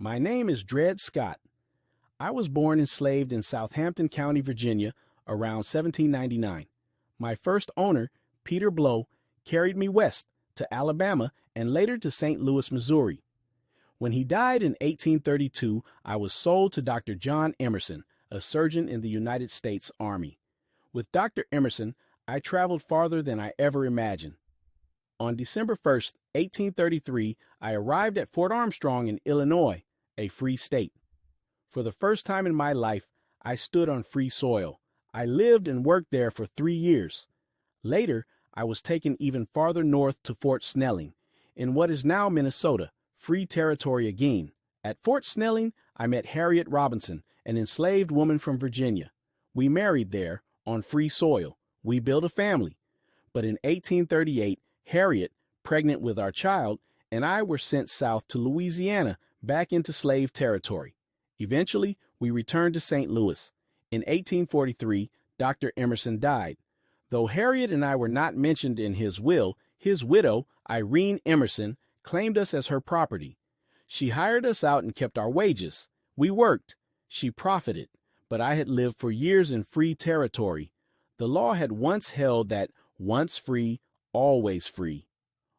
My name is Dred Scott. I was born enslaved in Southampton County, Virginia, around 1799. My first owner, Peter Blow, carried me west to Alabama and later to St. Louis, Missouri. When he died in 1832, I was sold to Dr. John Emerson, a surgeon in the United States Army. With Dr. Emerson, I traveled farther than I ever imagined. On December 1st, 1833, I arrived at Fort Armstrong in Illinois, a free state. For the first time in my life, I stood on free soil. I lived and worked there for 3 years. Later, I was taken even farther north to Fort Snelling, in what is now Minnesota, free territory again. At Fort Snelling, I met Harriet Robinson, an enslaved woman from Virginia. We married there, on free soil. We built a family. But in 1838, Harriet, pregnant with our child, and I were sent south to Louisiana, back into slave territory. Eventually, we returned to St. Louis. In 1843, Dr. Emerson died. Though Harriet and I were not mentioned in his will, his widow, Irene Emerson, claimed us as her property. She hired us out and kept our wages. We worked. She profited. But I had lived for years in free territory. The law had once held that once free, always free.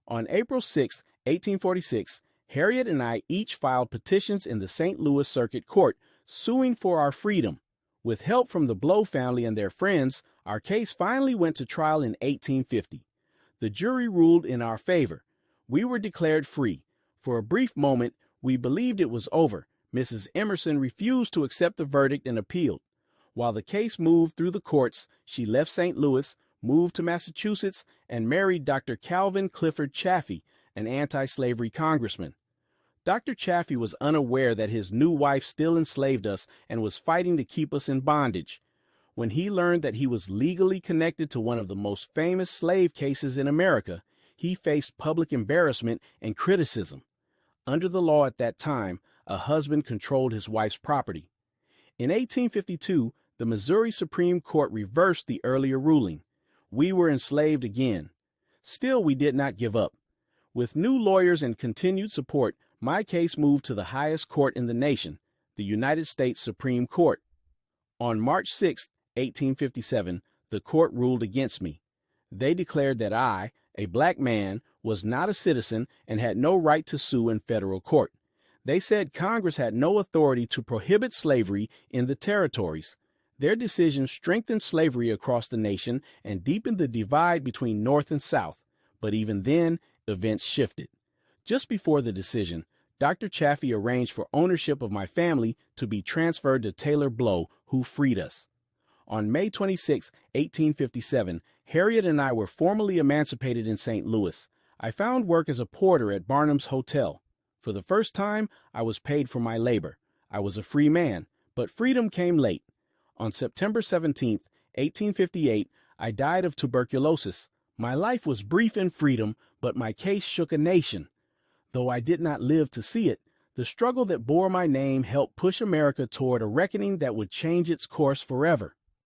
On April 6, 1846, Harriet and I each filed petitions in the St. Louis Circuit Court, suing for our freedom. With help from the Blow family and their friends, our case finally went to trial in 1850. The jury ruled in our favor. We were declared free. For a brief moment, we believed it was over. Mrs. Emerson refused to accept the verdict and appealed. While the case moved through the courts, she left St. Louis, moved to Massachusetts, and married Dr. Calvin Clifford Chaffee, an anti-slavery congressman. Dr. Chaffee was unaware that his new wife still enslaved us and was fighting to keep us in bondage. When he learned that he was legally connected to one of the most famous slave cases in America, he faced public embarrassment and criticism. Under the law at that time, a husband controlled his wife's property. In 1852, the Missouri Supreme Court reversed the earlier ruling. We were enslaved again. Still, we did not give up. With new lawyers and continued support, my case moved to the highest court in the nation, the United States Supreme Court. On March 6, 1857, the court ruled against me. They declared that I, a black man, was not a citizen and had no right to sue in federal court. They said Congress had no authority to prohibit slavery in the territories. Their decision strengthened slavery across the nation and deepened the divide between North and South. But even then, events shifted. Just before the decision, Dr. Chaffee arranged for ownership of my family to be transferred to Taylor Blow, who freed us. On May 26, 1857, Harriet and I were formally emancipated in St. Louis. I found work as a porter at Barnum's Hotel. For the first time, I was paid for my labor. I was a free man, but freedom came late. On September 17, 1858, I died of tuberculosis. My life was brief in freedom, but my case shook a nation. Though I did not live to see it, the struggle that bore my name helped push America toward a reckoning that would change its course forever.